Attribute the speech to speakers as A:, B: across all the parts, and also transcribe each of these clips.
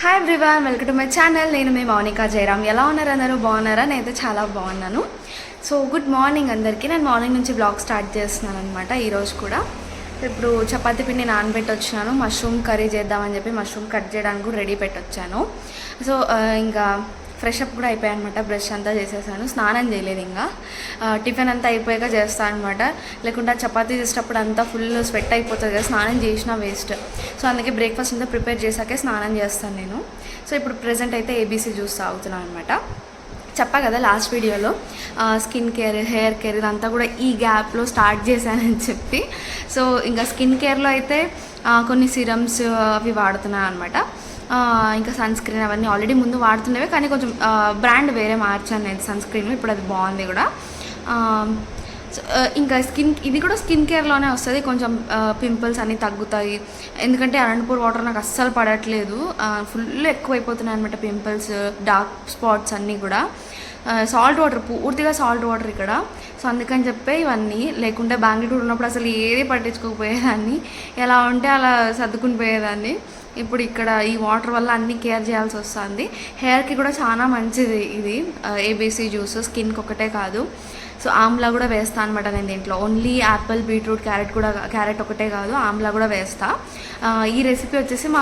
A: Hi everyone, welcome to my channel. నేను మీ మౌనికా జయరామ్. ఎలా ఉన్నారు అందరూ? బాగున్నారా? నేనైతే చాలా బాగున్నాను. సో గుడ్ మార్నింగ్ అందరికీ. నేను మార్నింగ్ నుంచి బ్లాగ్ స్టార్ట్ చేస్తున్నాను అనమాట. ఈరోజు కూడా ఇప్పుడు చపాతీ పిండి నానబెట్టి వచ్చినాను. మష్రూమ్ కర్రీ చేద్దామని చెప్పి మష్రూమ్ కట్ చేయడానికి కూడా రెడీ పెట్టి వచ్చాను. సో ఇంకా ఫ్రెష్ అప్ కూడా అయిపోయాయి అనమాట. బ్రష్ అంతా చేసేసాను. స్నానం చేయలేదు, ఇంకా టిఫిన్ అంతా అయిపోయాక చేస్తాను అనమాట. లేకుంటే చపాతీ చేసేటప్పుడు అంతా ఫుల్ స్వెట్ అయిపోతుంది కదా, స్నానం చేసినా వేస్ట్. సో అందుకే బ్రేక్ఫాస్ట్ అంతా ప్రిపేర్ చేశాకే స్నానం చేస్తాను నేను. సో ఇప్పుడు ప్రెజెంట్ అయితే ఏబీసీ జ్యూస్ తాగుతున్నాను అనమాట. చెప్పా కదా లాస్ట్ వీడియోలో స్కిన్ కేర్, హెయిర్ కేర్ ఇదంతా కూడా ఈ గ్యాప్లో స్టార్ట్ చేశానని చెప్పి. సో ఇంకా స్కిన్ కేర్లో అయితే కొన్ని సిరమ్స్ అవి వాడుతున్నాను అనమాట. ఇంకా సన్ స్క్రీన్ అవన్నీ ఆల్రెడీ ముందు వాడుతున్నవే, కానీ కొంచెం బ్రాండ్ వేరే మార్చాను నేను సన్ స్క్రీన్. ఇప్పుడు అది బాగుంది కూడా. ఇంకా ఇది కూడా స్కిన్ కేర్లోనే వస్తుంది. కొంచెం పింపుల్స్ అన్నీ తగ్గుతాయి. ఎందుకంటే అనంతపూర్ వాటర్ నాకు అస్సలు పడట్లేదు, ఫుల్ ఎక్కువైపోతున్నాయి అనమాట పింపుల్స్, డార్క్ స్పాట్స్ అన్నీ కూడా. సాల్ట్ వాటర్, పూర్తిగా సాల్ట్ వాటర్ ఇక్కడ. సో అందుకని చెప్పి ఇవన్నీ, లేకుంటే బెంగళూరు ఉన్నప్పుడు అసలు ఏది పట్టించుకోకపోయేదాన్ని, ఎలా ఉంటే అలా సర్దుకుని పోయేదాన్ని. ఇప్పుడు ఇక్కడ ఈ వాటర్ వల్ల అన్నీ కేర్ చేయాల్సి వస్తుంది. హెయిర్కి కూడా చాలా మంచిది ఇది ఏబీసీ జ్యూస్, స్కిన్కి ఒకటే కాదు. సో ఆమ్లా కూడా వేస్తాను అనమాట నేను దీంట్లో. ఓన్లీ యాపిల్, బీట్రూట్, క్యారెట్ ఒకటే కాదు, ఆమ్లా కూడా వేస్తా. ఈ రెసిపీ వచ్చేసి మా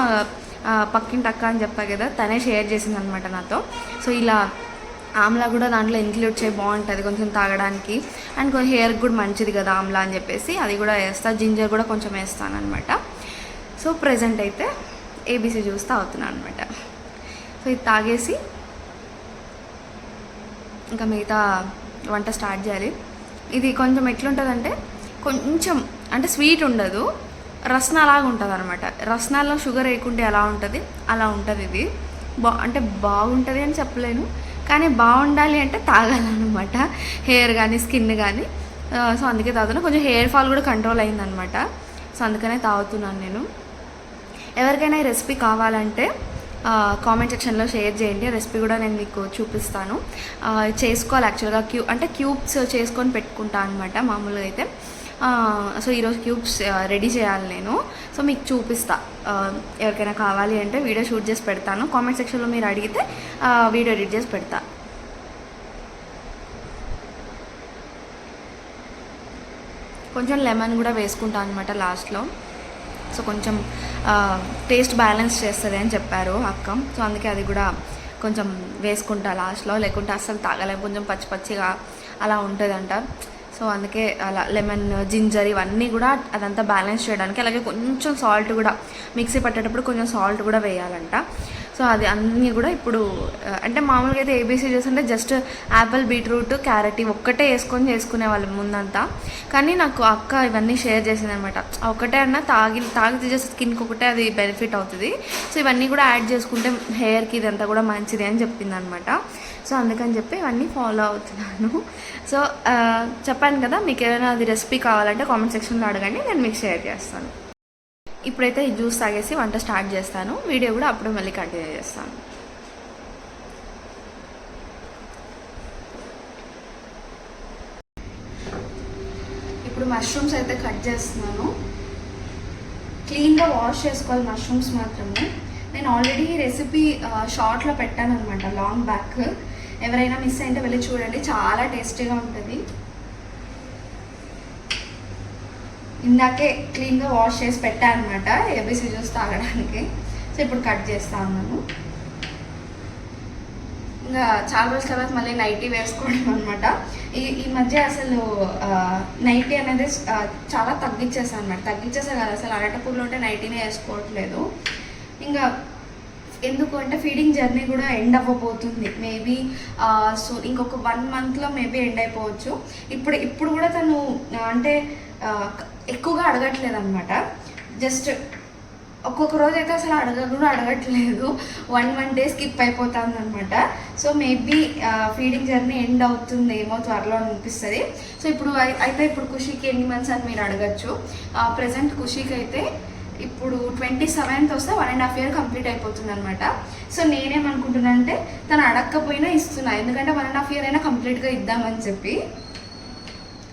A: పక్కింటి అక్క అని చెప్పా కదా, తనే షేర్ చేసింది అనమాట నాతో. సో ఇలా ఆమ్లా కూడా దాంట్లో ఇంక్లూడ్ చేయి, బాగుంటుంది కొంచెం తాగడానికి. అండ్ కొంచెం హెయిర్కి కూడా మంచిది కదా ఆమ్లా అని చెప్పేసి అది కూడా వేస్తా. జింజర్ కూడా కొంచెం వేస్తాను అనమాట. సో ప్రెజెంట్ అయితే ఏబీసీ జ్యూస్ తాగుతున్నాను అనమాట. సో ఇది తాగేసి ఇంకా మిగతా వంట స్టార్ట్ చేయాలి. ఇది కొంచెం ఎట్లుంటుందంటే, కొంచెం అంటే స్వీట్ ఉండదు, రస్నాలాగా ఉంటుంది అనమాట. రస్నాల్లో షుగర్ వేయకుంటే ఎలా ఉంటుంది అలా ఉంటుంది ఇది. అంటే బాగుంటుంది అని చెప్పలేను, కానీ బాగుండాలి అంటే తాగాలన్నమాట, హెయిర్ కానీ స్కిన్ కానీ. సో అందుకే తాగుతున్నా. కొంచెం హెయిర్ ఫాల్ కూడా కంట్రోల్ అయిందనమాట. సో అందుకనే తాగుతున్నాను నేను. ఎవరికైనా ఈ రెసిపీ కావాలంటే కామెంట్ సెక్షన్లో షేర్ చేయండి. రెసిపీ కూడా నేను మీకు చూపిస్తాను. చేసుకోవాలి యాక్చువల్గా. అంటే క్యూబ్స్ చేసుకొని పెట్టుకుంటాను అనమాట మామూలుగా అయితే. సో ఈరోజు క్యూబ్స్ రెడీ చేయాలి నేను. సో మీకు చూపిస్తా. ఎవరికైనా కావాలి అంటే వీడియో షూట్ చేసి పెడతాను. కామెంట్ సెక్షన్లో మీరు అడిగితే వీడియో ఎడిట్ చేసి పెడతా. కొంచెం లెమన్ కూడా వేసుకుంటాను అనమాట లాస్ట్లో. సో కొంచెం టేస్ట్ బ్యాలెన్స్ చేస్తుంది అని చెప్పారు అక్క. సో అందుకే అది కూడా కొంచెం వేసుకుంటా లాస్ట్లో, లేకుంటే అస్సలు తాగలేము, కొంచెం పచ్చి పచ్చిగా అలా ఉంటుందంట. సో అందుకే అలా లెమన్, జింజర్ ఇవన్నీ కూడా అదంతా బ్యాలెన్స్ చేయడానికి. అలాగే కొంచెం సాల్ట్ కూడా మిక్సీ పట్టేటప్పుడు కొంచెం సాల్ట్ కూడా వేయాలంట. సో అది అన్నీ కూడా ఇప్పుడు అంటే మామూలుగా అయితే ఏబీసీ జ్యూస్ అంటే జస్ట్ యాపిల్, బీట్రూట్, క్యారెట్ ఇవి ఒక్కటే వేసుకొని చేసుకునే వాళ్ళం ముందంతా. కానీ నాకు అక్క ఇవన్నీ షేర్ చేసింది అనమాట. ఒకటే అన్న తాగితే జస్ట్ స్కిన్కి ఒకటే అది బెనిఫిట్ అవుతుంది. సో ఇవన్నీ కూడా యాడ్ చేసుకుంటే హెయిర్కి ఇదంతా కూడా మంచిది అని చెప్పింది అనమాట. సో అందుకని చెప్పి ఇవన్నీ ఫాలో అవుతున్నాను. సో చెప్పాను కదా, మీకు ఏదైనా అది రెసిపీ కావాలంటే కామెంట్ సెక్షన్లో అడగండి, నేను మీకు షేర్ చేస్తాను. ఇప్పుడైతే ఈ జ్యూస్ తాగేసి వంట స్టార్ట్ చేస్తాను. వీడియో కూడా అప్పుడు మళ్ళీ కంటిన్యూ చేస్తాను. ఇప్పుడు మష్రూమ్స్ అయితే కట్ చేస్తున్నాను. క్లీన్గా వాష్ చేసుకోవాలి మష్రూమ్స్ మాత్రమే. నేను ఆల్రెడీ రెసిపీ షార్ట్లో పెట్టాను అనమాట, లాంగ్ బ్యాక్. ఎవరైనా మిస్ అయితే వెళ్ళి చూడండి, చాలా టేస్టీగా ఉంటుంది. ఇందాకే క్లీన్గా వాష్ చేసి పెట్టాను అనమాట ఏబీసీ జ్యూస్ తాగడానికి. సో ఇప్పుడు కట్ చేస్తా ఉన్నాను. ఇంకా చాలా రోజుల తర్వాత మళ్ళీ నైటీ వేసుకోవడం అనమాట. ఈ మధ్య అసలు నైటీ అనేది చాలా తగ్గించేసాను అనమాట. తగ్గించేసా కదా, అసలు అరటపూర్లో ఉంటే నైటీనే వేసుకోవట్లేదు. ఇంకా ఎందుకు అంటే ఫీడింగ్ జర్నీ కూడా ఎండ్ అవ్వబోతుంది మేబీ. సో ఇంకొక 1 monthలో మేబీ ఎండ్ అయిపోవచ్చు. ఇప్పుడు కూడా తను అంటే ఎక్కువగా అడగట్లేదు అనమాట. జస్ట్ ఒక్కొక్క రోజు అయితే అసలు అడగట్లేదు. 1 day స్కిప్ అయిపోతుంది అనమాట. So maybe feeding journey end అవుతుందేమో త్వరలో అనిపిస్తుంది. సో ఇప్పుడు ఖుషీకి ఎన్ని మంత్స్ అని మీరు అడగచ్చు. ప్రజెంట్ ఖుషీకి అయితే ఇప్పుడు 27th వస్తే 1.5 year కంప్లీట్ అయిపోతుంది అనమాట. సో నేనేమనుకుంటున్నా అంటే తను అడగకపోయినా ఇస్తున్నా, ఎందుకంటే 1.5 year అయినా కంప్లీట్గా ఇద్దామని చెప్పి.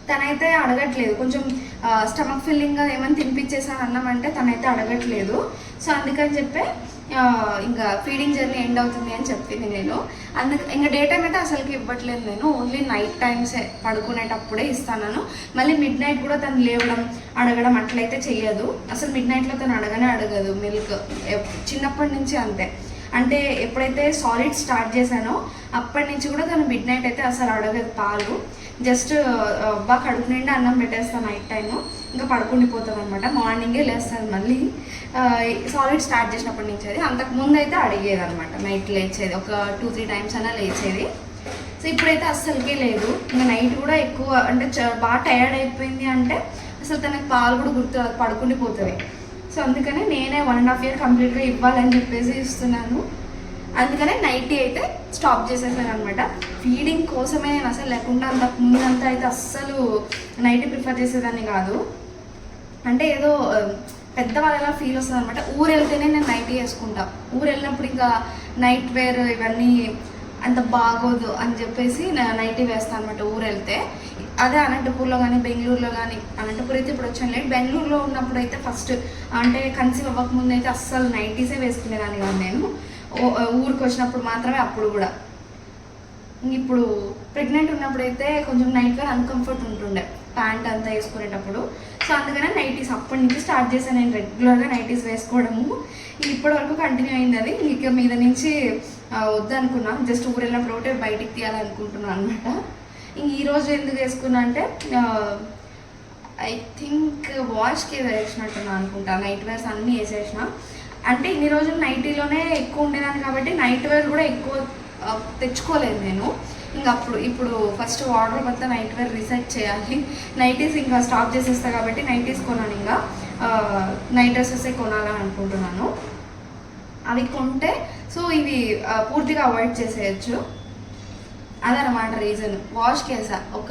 A: తనైతే అడగట్లేదు. కొంచెం స్టమక్ ఫిల్లింగ్గా ఏమైనా తినిపించేసాను అన్నామంటే తనైతే అడగట్లేదు. సో అందుకని చెప్పి ఇంకా ఫీడింగ్ జర్నీ ఎండ్ అవుతుంది అని చెప్పింది నేను. ఇంకా డే టైం అయితే అసలుకి ఇవ్వట్లేదు నేను, ఓన్లీ నైట్ టైమ్సే పడుకునేటప్పుడే ఇస్తాను. మళ్ళీ మిడ్ నైట్ కూడా తను లేవడం అడగడం అట్లయితే చెయ్యదు. అసలు మిడ్ నైట్లో తను అడగదు మిల్క్, చిన్నప్పటి నుంచి అంతే. అంటే ఎప్పుడైతే సాలిడ్ స్టార్ట్ చేశానో అప్పటి నుంచి కూడా తను మిడ్ నైట్ అయితే అసలు అడగదు పాలు. జస్ట్ బాగా కడుపు నిండా అన్నం పెట్టేస్తాను నైట్ టైము, ఇంకా పడుకుండిపోతుంది అనమాట. మార్నింగే లేస్తుంది మళ్ళీ సాలిడ్ స్టార్ట్ చేసినప్పటి నుంచి. అది అంతకుముందు అయితే అడిగేది అనమాట, నైట్ లేచేది ఒక 2-3 టైమ్స్ అయినా లేచేది. సో ఇప్పుడైతే అస్సలకే లేదు. ఇంకా నైట్ కూడా ఎక్కువ అంటే బాగా టైర్డ్ అయిపోయింది అంటే అసలు తనకు పాలు కూడా గుర్తు పడుకుండిపోతుంది. సో అందుకనే నేనే 1.5 year కంప్లీట్గా ఇవ్వాలని చెప్పేసి ఇస్తున్నాను. అందుకనే నైటీ అయితే స్టాప్ చేసేసాను అనమాట. ఫీడింగ్ కోసమే నేను అసలు లేకుండా ముందంతా అయితే అస్సలు నైటీ ప్రిఫర్ చేసేదాన్ని కాదు. అంటే ఏదో పెద్దవాళ్ళలా ఫీల్ వస్తుంది అనమాట. ఊరు వెళ్తేనే నేను నైటీ వేసుకుంటా, ఊరు వెళ్ళినప్పుడు ఇంకా నైట్ వేర్ ఇవన్నీ అంత బాగోదు అని చెప్పేసి నైటీ వేస్తాను అనమాట ఊరు వెళ్తే. అదే అనంతపూర్లో కానీ బెంగళూరులో కానీ, అనంతపూర్ అయితే ఇప్పుడు వచ్చాను లేదు, బెంగళూరులో ఉన్నప్పుడు అయితే ఫస్ట్ అంటే కన్సీవ్ అవ్వకముందు అయితే అస్సలు నైటీసే వేసుకునేదాన్ని కాదు నేను. ఊరికి వచ్చినప్పుడు మాత్రమే, అప్పుడు కూడా. ఇప్పుడు ప్రెగ్నెంట్ ఉన్నప్పుడు అయితే కొంచెం నైట్ వేర్ అన్కంఫర్ట్ ఉంటుండే ప్యాంట్ అంతా వేసుకునేటప్పుడు. సో అందుకనే నైటీస్ అప్పటి నుంచి స్టార్ట్ చేశాను నేను రెగ్యులర్గా నైటీస్ వేసుకోవడము. ఇప్పటి వరకు కంటిన్యూ అయింది అది. ఇక మీద నుంచి వద్దనుకున్నా, జస్ట్ ఊరు వెళ్ళినప్పుడు ఒకటే బయటికి తీయాలనుకుంటున్నాను అనమాట. ఇంక ఈరోజు ఎందుకు వేసుకున్నా అంటే ఐ థింక్ వాష్కి వేసినట్టున్నా అనుకుంటా, నైట్ వేర్స్ అన్నీ వేసేసిన. అంటే ఇన్ని రోజులు నైటీలోనే ఎక్కువ ఉండేదాన్ని కాబట్టి నైట్ వేర్ కూడా ఎక్కువ తెచ్చుకోలేదు నేను. ఇంకా ఇప్పుడు ఫస్ట్ వార్డ్రోబ్ అంతా నైట్ వేర్ రీసెట్ చేయాలి. నైటీస్ ఇంకా స్టాప్ చేసేస్తా కాబట్టి నైటీస్ కొనాను, ఇంకా నైట్ డ్రెస్సెసే కొనాలని అనుకుంటున్నాను. అవి కొంటే సో ఇవి పూర్తిగా అవాయిడ్ చేసేయచ్చు. అదనమాట రీజన్. వాష్కి వేసా ఒక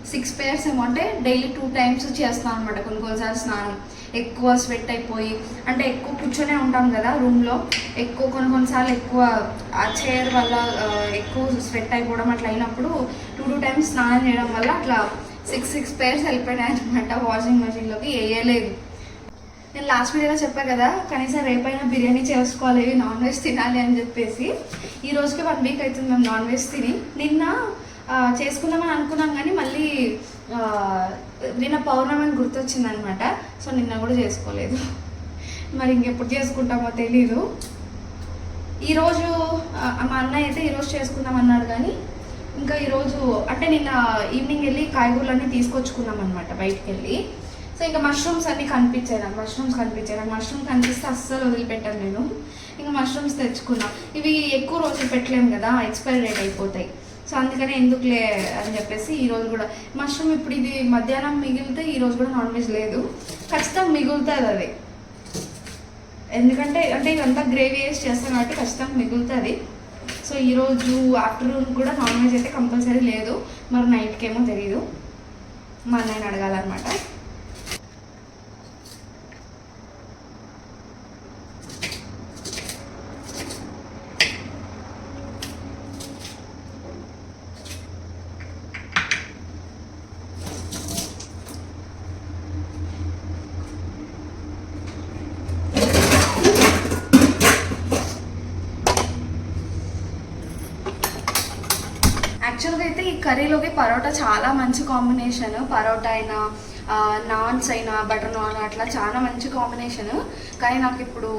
A: 6 pairs ఏమో, అంటే డైలీ 2 times చేస్తాను అనమాట. కొన్నిసార్లు స్నానం ఎక్కువ స్వెట్ అయిపోయి, అంటే ఎక్కువ కూర్చొనే ఉంటాం కదా రూమ్లో, ఎక్కువ కొన్నిసార్లు ఎక్కువ ఆ చైర్ వల్ల ఎక్కువ స్వెట్ అయిపోవడం అట్లా అయినప్పుడు 2 times స్నానం చేయడం వల్ల అట్లా 6 pairs వెళ్ళిపోయినాయి అనమాట వాషింగ్ మెషిన్లోకి. వేయలేదు. నేను లాస్ట్ వీడియోలో చెప్పాను కదా, కనీసం రేపైనా బిర్యానీ చేసుకోవాలి, నాన్ వెజ్ తినాలి అని చెప్పేసి. ఈ రోజుకి 1 week అవుతుంది మేము నాన్ వెజ్ తిని. నిన్న చేసుకుందామని అనుకున్నాం కానీ మళ్ళీ నిన్న పౌర్ణమి గుర్తొచ్చింది అనమాట. సో నిన్న కూడా చేసుకోలేదు. మరి ఇంకెప్పుడు చేసుకుంటామో తెలీదు. ఈరోజు మా అన్నయ్య అయితే ఈరోజు చేసుకుందాం అన్నాడు, కానీ ఇంకా ఈరోజు అంటే నిన్న ఈవినింగ్ వెళ్ళి కాయగూరలన్నీ తీసుకొచ్చుకున్నాం అనమాట బయటికి వెళ్ళి. సో ఇంకా మష్రూమ్స్ అన్నీ కనిపించాయి నాకు, మష్రూమ్ కనిపిస్తే అస్సలు వదిలిపెట్టాను నేను. ఇంకా మష్రూమ్స్ తెచ్చుకున్నాం. ఇవి ఎక్కువ రోజులు పెట్టలేము కదా, ఎక్స్పైరీ డేట్ అయిపోతాయి. సో అందుకనే ఎందుకులే అని చెప్పేసి ఈరోజు కూడా మష్రూమ్, ఇప్పుడు ఇది మధ్యాహ్నం మిగిలితే ఈరోజు కూడా నాన్ వెజ్ లేదు, ఖచ్చితంగా మిగులుతుంది అది. ఎందుకంటే ఇదంతా గ్రేవీ వేసి చేస్తాం కాబట్టి ఖచ్చితంగా మిగులుతుంది. సో ఈరోజు ఆఫ్టర్నూన్ కూడా నాన్ వెజ్ అయితే కంపల్సరీ లేదు. మరి నైట్కి ఏమో తెలీదు, మా అన్నయ్యని అడగాలన్నమాట. యాక్చువల్గా అయితే ఈ కర్రీలోకి పరోటా చాలా మంచి కాంబినేషన్. పరోటా అయినా నాన్స్ అయినా బటర్ నాన్ అట్లా చాలా మంచి కాంబినేషన్. కానీ నాకు ఇప్పుడు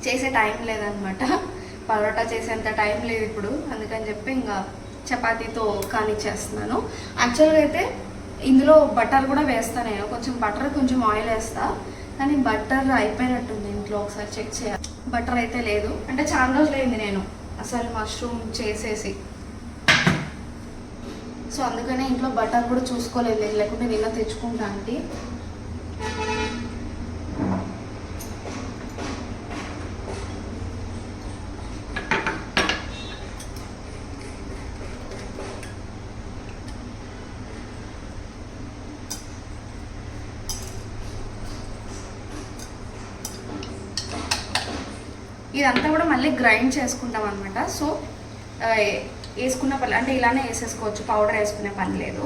A: చేసే టైం లేదనమాట, పరోటా చేసేంత టైం లేదు ఇప్పుడు. అందుకని చెప్పి ఇంకా చపాతీతో కానిచ్చేస్తున్నాను. యాక్చువల్గా అయితే ఇందులో బటర్ కూడా వేస్తాను నేను, కొంచెం బటర్ కొంచెం ఆయిల్ వేస్తా. కానీ బటర్ అయిపోయినట్టుంది ఇంట్లో, ఒకసారి చెక్ చేయాలి. బటర్ అయితే లేదు, అంటే చాలా రోజులు అయింది నేను అసలు మష్రూమ్ చేసేసి. సో అందుకనే ఇంట్లో బటర్ కూడా చూసుకోలేదు, లేకుంటే నిన్న తెచ్చుకుంటా అంటే. ఇదంతా కూడా మళ్ళీ గ్రైండ్ చేసుకుంటాం అనమాట. సో వేసుకున్న పని అంటే ఇలానే వేసేసుకోవచ్చు, పౌడర్ వేసుకునే పని లేదు.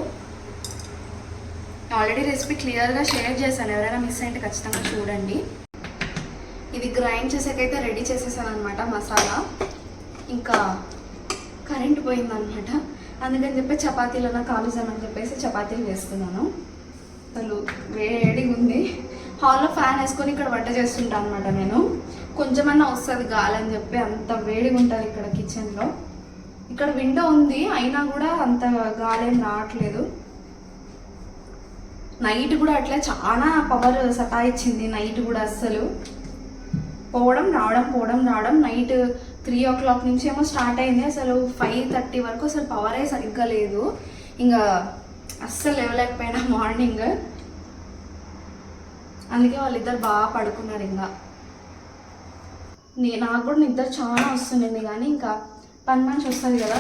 A: ఆల్రెడీ రెసిపీ క్లియర్గా షేర్ చేశాను, ఎవరైనా మిస్ అయితే ఖచ్చితంగా చూడండి. ఇది గ్రైండ్ చేసాకైతే రెడీ చేసేసాను అనమాట మసాలా. ఇంకా కరెంట్ పోయిందనమాట, అందుకని చెప్పి చపాతీలో కాలుసామని చెప్పేసి చపాతీలు వేస్తున్నాను. అసలు వేడిగా ఉంది. హాల్లో ఫ్యాన్ వేసుకొని ఇక్కడ వంట చేస్తుంటాను అనమాట నేను. కొంచెమన్నా వస్తుంది గాలి అని చెప్పి, అంత వేడిగా ఉంటుంది ఇక్కడ కిచెన్లో. ఇక్కడ విండో ఉంది అయినా కూడా అంత గాలి ఏం రావట్లేదు. నైట్ కూడా అట్లా చాలా పవర్ సతాయిచ్చింది. నైట్ కూడా అస్సలు పోవడం రావడం. నైట్ 3 o'clock నుంచి ఏమో స్టార్ట్ అయింది. అసలు 5:30 వరకు అసలు పవరే సరిగ్గా లేదు. ఇంకా అస్సలు లేవలేకపోయినా మార్నింగ్. అందుకే వాళ్ళిద్దరు బాగా పడుకున్నారు. ఇంకా నాకు కూడా నిద్ర చాలా వస్తుండింది, కానీ ఇంకా పని మనిషి వస్తుంది కదా,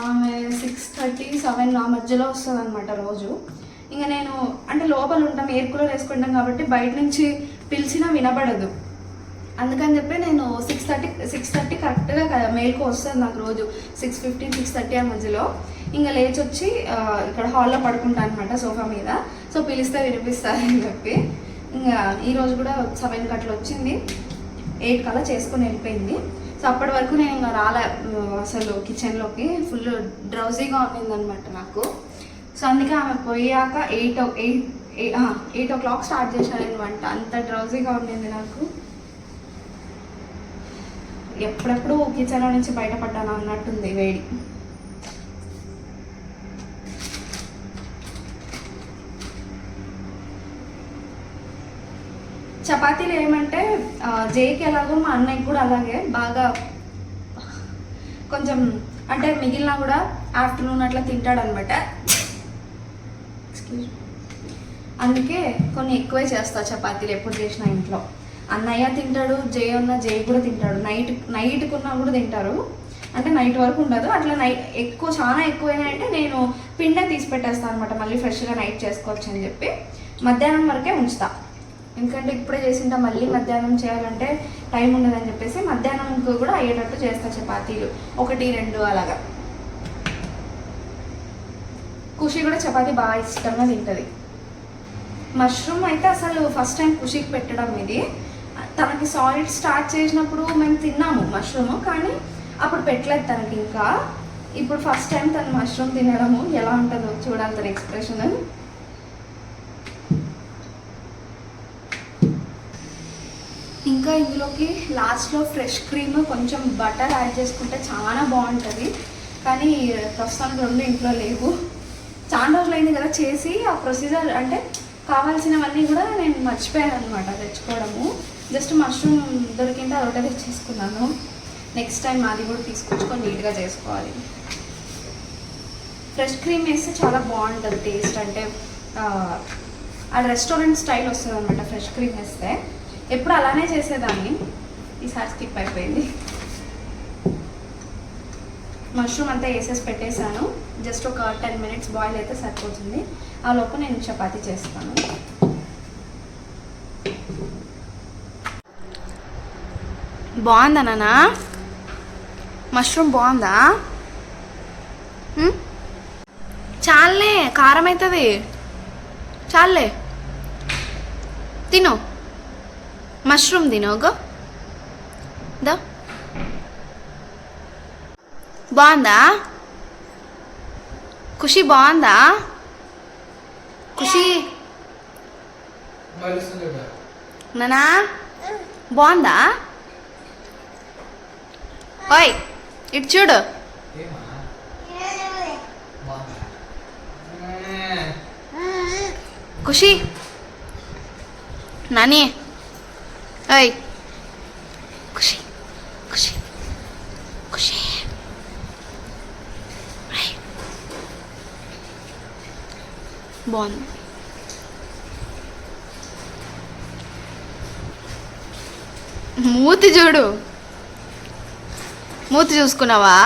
A: ఆమె 6:30, 7 ఆ మధ్యలో వస్తుంది అనమాట రోజు. ఇంకా నేను అంటే లోపల ఉంటాం, ఎయిర్ కూలర్ వేసుకుంటాం కాబట్టి బయట నుంచి పిలిచినా వినబడదు. అందుకని చెప్పి నేను 6:30 కరెక్ట్గా మేల్కు వస్తుంది నాకు రోజు. 6:15, 6:30 ఆ మధ్యలో ఇంకా లేచి వచ్చి ఇక్కడ హాల్లో పడుకుంటాను అనమాట సోఫా మీద. సో పిలిస్తే వినిపిస్తుంది అని చెప్పి ఇంకా ఈరోజు కూడా 7 అట్లా వచ్చింది. 8 కల్లా చేసుకొని వెళ్ళిపోయింది. సో అప్పటి వరకు నేను ఇంకా రాలే అసలు కిచెన్లోకి. ఫుల్ డ్రౌజీగా ఉన్నిందనమాట నాకు. సో అందుకే ఆమె పోయాక 8 o'clock స్టార్ట్ చేశాను నేను వంట. అంత డ్రౌజీగా ఉండింది నాకు. ఎప్పుడెప్పుడు కిచెన్లో నుంచి బయటపడ్డాను అన్నట్టుంది వేడి. చపాతీలు ఏమంటే జేకి ఎలాగో మా అన్నయ్యకి కూడా అలాగే బాగా కొంచెం అంటే మిగిలిన కూడా ఆఫ్టర్నూన్ అట్లా తింటాడు అనమాట. అందుకే కొన్ని ఎక్కువే చేస్తా చపాతీలు ఎప్పుడు చేసినా ఇంట్లో. అన్నయ్య తింటాడు, జై కూడా తింటాడు. నైట్కున్నా కూడా తింటారు, అంటే నైట్ వరకు ఉండదు. అట్లా చాలా ఎక్కువైనా అంటే నేను పిండే తీసి పెట్టేస్తాను అనమాట, మళ్ళీ ఫ్రెష్గా నైట్ చేసుకోవచ్చు అని చెప్పి. మధ్యాహ్నం వరకే ఉంచుతా, ఎందుకంటే ఇప్పుడే చేసింటా మళ్ళీ మధ్యాహ్నం చేయాలంటే టైం ఉండదని చెప్పేసి మధ్యాహ్నంకు కూడా అయ్యేటట్టు చేస్తా చపాతీలు, 1, 2 అలాగా. ఖుషి కూడా చపాతీ బాగా ఇష్టంగా తింటుంది. మష్రూమ్ అయితే అసలు ఫస్ట్ టైం ఖుషికి పెట్టడం ఇది. తనకి సాలిడ్ స్టార్ట్ చేసినప్పుడు మేము తిన్నాము మష్రూమ్, కానీ అప్పుడు పెట్టలేదు తనకి. ఇంకా ఇప్పుడు ఫస్ట్ టైం తను మష్రూమ్ తినడము. ఎలా ఉంటుందో చూడాలి తన ఎక్స్ప్రెషన్. ఇంకా ఇందులోకి లాస్ట్లో ఫ్రెష్ క్రీమ్, కొంచెం బటర్ యాడ్ చేసుకుంటే చాలా బాగుంటుంది. కానీ ప్రస్తుతానికి 2 ఇంట్లో లేవు. చాలా రోజులు అయింది కదా చేసి. ఆ ప్రొసీజర్ అంటే కావాల్సినవన్నీ కూడా నేను మర్చిపోయాను అనమాట తెచ్చుకోవడము. జస్ట్ మష్రూమ్ దొరికింటే అదొకటే తెచ్చేసుకున్నాను. నెక్స్ట్ టైం అది కూడా తీసుకొచ్చుకొని నీట్గా చేసుకోవాలి. ఫ్రెష్ క్రీమ్ వేస్తే చాలా బాగుంటుంది టేస్ట్. అంటే ఆ రెస్టారెంట్ స్టైల్ వస్తుంది అనమాట ఫ్రెష్ క్రీమ్ వేస్తే. ఎప్పుడు అలానే చేసేదాన్ని, ఈసారి స్కిప్ అయిపోయింది. మష్రూమ్ అంతా వేసేసి పెట్టేశాను. జస్ట్ ఒక 10 minutes బాయిల్ అయితే సరిపోతుంది. ఆ లోపు నేను చపాతీ చేస్తాను. బాగుందా నాన్న? మష్రూమ్ బాగుందా? చాలే, కారం అవుతుంది. చాలే, తిను. మష్రూమ్ తినోగో దా. బాగుందా ఖుషి? బాగుందా ఖుషి? నానా బాగుందా? ఓయ్ ఇటు చూడు. ఖుషి నాని, ఓయ్ ఖుషి ఖుషి ఖుషి. బాగుంది. మూతి చూడు, మూతి చూసుకున్నావా?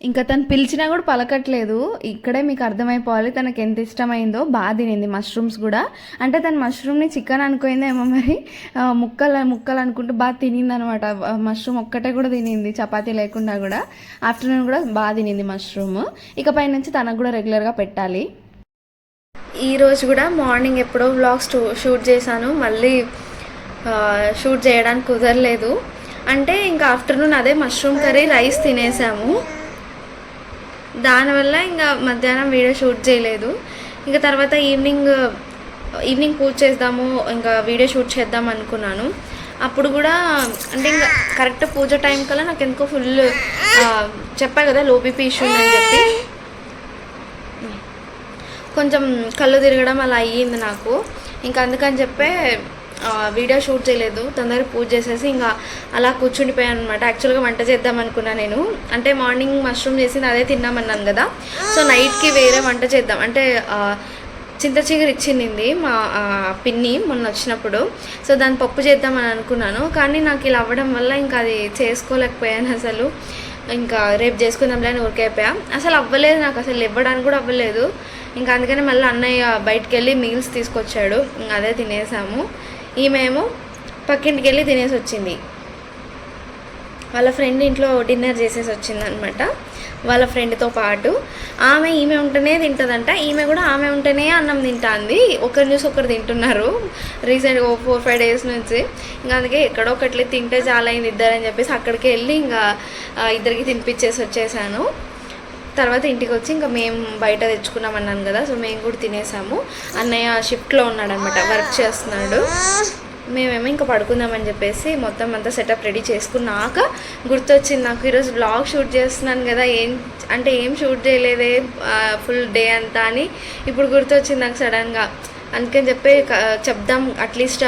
A: ఇంకా తను పిలిచినా కూడా పలకట్లేదు. ఇక్కడే మీకు అర్థమైపోవాలి తనకు ఎంత ఇష్టమైందో. బాగా తినింది మష్రూమ్స్ కూడా. అంటే తను మష్రూమ్ని చికెన్ అనుకుందేమో మరి, ముక్కలు అనుకుంటూ బాగా తినింది అనమాట. మష్రూమ్ ఒక్కటే కూడా తినింది, చపాతీ లేకుండా కూడా. ఆఫ్టర్నూన్ కూడా బాగా తినింది మష్రూమ్. ఇకపై నుంచి తనకు కూడా రెగ్యులర్గా పెట్టాలి. ఈరోజు కూడా మార్నింగ్ ఎప్పుడో వ్లాగ్స్ షూట్ చేశాను, మళ్ళీ షూట్ చేయడానికి కుదరలేదు. అంటే ఇంకా ఆఫ్టర్నూన్ అదే మష్రూమ్ కర్రీ రైస్ తినేసాము, దానివల్ల ఇంకా మధ్యాహ్నం వీడియో షూట్ చేయలేదు. ఇంకా తర్వాత ఈవినింగ్ పూజ చేద్దాము, ఇంకా వీడియో షూట్ చేద్దాం అనుకున్నాను. అప్పుడు కూడా అంటే ఇంకా కరెక్ట్ పూజ టైం కల్లా నాకు ఎందుకో ఫుల్ చెప్పా కదా లో బీపీ ఇష్యూ ఉందని చెప్పి కొంచెం కళ్ళు తిరగడం అలా అయ్యింది నాకు. ఇంకా అందుకని చెప్పే వీడియో షూట్ చేయలేదు, తొందరగా పూజ చేసేసి ఇంకా అలా కూర్చుండిపోయాను అనమాట. యాక్చువల్గా వంట చేద్దాం అనుకున్నా నేను, అంటే మార్నింగ్ మష్రూమ్ చేసింది అదే తిన్నామన్నాను కదా, సో నైట్కి వేరే వంట చేద్దాం అంటే చింత చిగురు ఇచ్చింది మా పిన్ని మొన్న వచ్చినప్పుడు, సో దాన్ని పప్పు చేద్దామని అనుకున్నాను. కానీ నాకు ఇలా అవ్వడం వల్ల ఇంకా అది చేసుకోలేకపోయాను అసలు. ఇంకా రేపు చేసుకుందాంలే అని ఊరికైపోయా, అసలు అవ్వలేదు నాకు, అసలు ఇవ్వడానికి కూడా అవ్వలేదు. ఇంకా అందుకని మళ్ళీ అన్నయ్య బయటికి వెళ్ళి మీల్స్ తీసుకొచ్చాడు, ఇంకా అదే తినేసాము. ఈమెమో పక్కింటికి వెళ్ళి తినేసి వచ్చింది, వాళ్ళ ఫ్రెండ్ ఇంట్లో డిన్నర్ చేసేసి వచ్చింది అనమాట వాళ్ళ ఫ్రెండ్తో పాటు. ఈమె ఉంటేనే తింటుందంట, ఈమె కూడా ఆమె ఉంటేనే అన్నం తింటుంది. ఒకరి చూసి ఒకరు తింటున్నారు రీసెంట్గా 4-5 డేస్ నుంచి. ఇంకా అందుకే ఎక్కడో ఒకటి తింటే చాలా అయింది ఇద్దరని చెప్పేసి అక్కడికి వెళ్ళి ఇంకా ఇద్దరికి తినిపించేసి వచ్చేసాను. తర్వాత ఇంటికి వచ్చి ఇంకా మేము బయట తెచ్చుకున్నామన్నాను కదా, సో మేము కూడా తినేసాము. అన్నయ్య షిఫ్ట్లో ఉన్నాడనమాట, వర్క్ చేస్తున్నాడు. మేమేమో ఇంకా పడుకుందామని చెప్పేసి మొత్తం అంతా సెటప్ రెడీ చేసుకున్నాక గుర్తొచ్చింది నాకు, ఈరోజు బ్లాగ్ షూట్ చేస్తున్నాను కదా, ఏం షూట్ చేయలేదే ఫుల్ డే అంతా అని ఇప్పుడు గుర్తొచ్చింది నాకు సడన్గా. అందుకని చెప్పి చెప్దాం, అట్లీస్ట్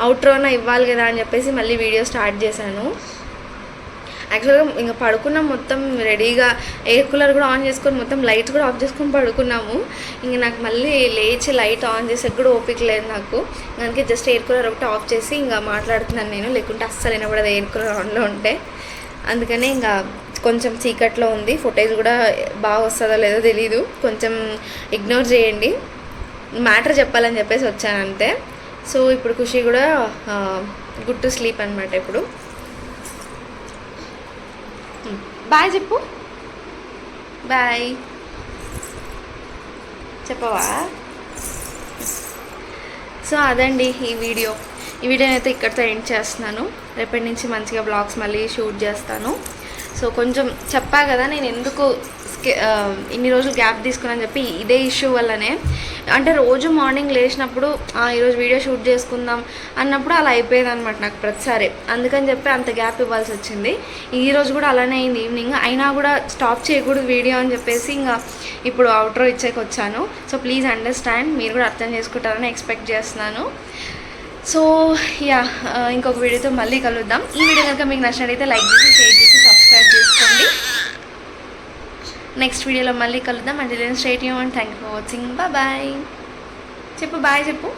A: అవుట్రోనా ఇవ్వాలి కదా అని చెప్పేసి మళ్ళీ వీడియో స్టార్ట్ చేశాను. యాక్చువల్గా ఇంకా పడుకున్నాం మొత్తం రెడీగా, ఎయిర్ కూలర్ కూడా ఆన్ చేసుకొని మొత్తం లైట్ కూడా ఆఫ్ చేసుకొని పడుకున్నాము. ఇంక నాకు మళ్ళీ లేచి లైట్ ఆన్ చేసే కూడా ఓపిక లేదు నాకు, అందుకే జస్ట్ ఎయిర్ కూలర్ ఒకటి ఆఫ్ చేసి ఇంకా మాట్లాడుతున్నాను నేను, లేకుంటే అస్సలు వినపడదు ఎయిర్ కూలర్ ఆన్లో ఉంటే. అందుకనే ఇంకా కొంచెం చీకట్లో ఉంది, ఫుటేజ్ కూడా బాగా వస్తుందో లేదో తెలీదు, కొంచెం ఇగ్నోర్ చేయండి, మ్యాటర్ చెప్పాలని చెప్పేసి వచ్చాను అంతే. సో ఇప్పుడు ఖుషి కూడా గుడ్ టు స్లీప్ అనమాట. ఇప్పుడు బాయ్ చెప్పు, బాయ్ చెప్పవా? సో అదండి ఈ వీడియోని అయితే ఇక్కడితో ఎండ్ చేస్తున్నాను. రేపటి నుంచి మంచిగా బ్లాగ్స్ మళ్ళీ షూట్ చేస్తాను. సో కొంచెం చెప్పా కదా నేను ఎందుకు ఇన్ని రోజులు గ్యాప్ తీసుకున్నాను చెప్పి, ఇదే ఇష్యూ వల్లనే. అంటే రోజు మార్నింగ్ లేచినప్పుడు ఈరోజు వీడియో షూట్ చేసుకుందాం అన్నప్పుడు అలా అయిపోయేది అనమాట నాకు ప్రతిసారి, అందుకని చెప్పి అంత గ్యాప్ ఇవ్వాల్సి వచ్చింది. ఈరోజు కూడా అలానే అయింది ఈవినింగ్, అయినా కూడా స్టాప్ చేయకూడదు వీడియో అని చెప్పేసి ఇంకా ఇప్పుడు అవుట్రో ఇచ్చేకి వచ్చాను. సో ప్లీజ్ అండర్స్టాండ్, మీరు కూడా అర్థం చేసుకుంటారని ఎక్స్పెక్ట్ చేస్తున్నాను. సో యా, ఇంకొక వీడియోతో మళ్ళీ కలుద్దాం. ఈ వీడియో కనుక మీకు నచ్చినట్టయితే లైక్ చేసి, షేర్ చేసి, సబ్స్క్రైబ్ చేసుకోండి. నెక్స్ట్ వీడియోలో మళ్ళీ కలుద్దాం. అంటే stay tuned. Thank you for watching. Bye చెప్పు, బాయ్ చెప్పు.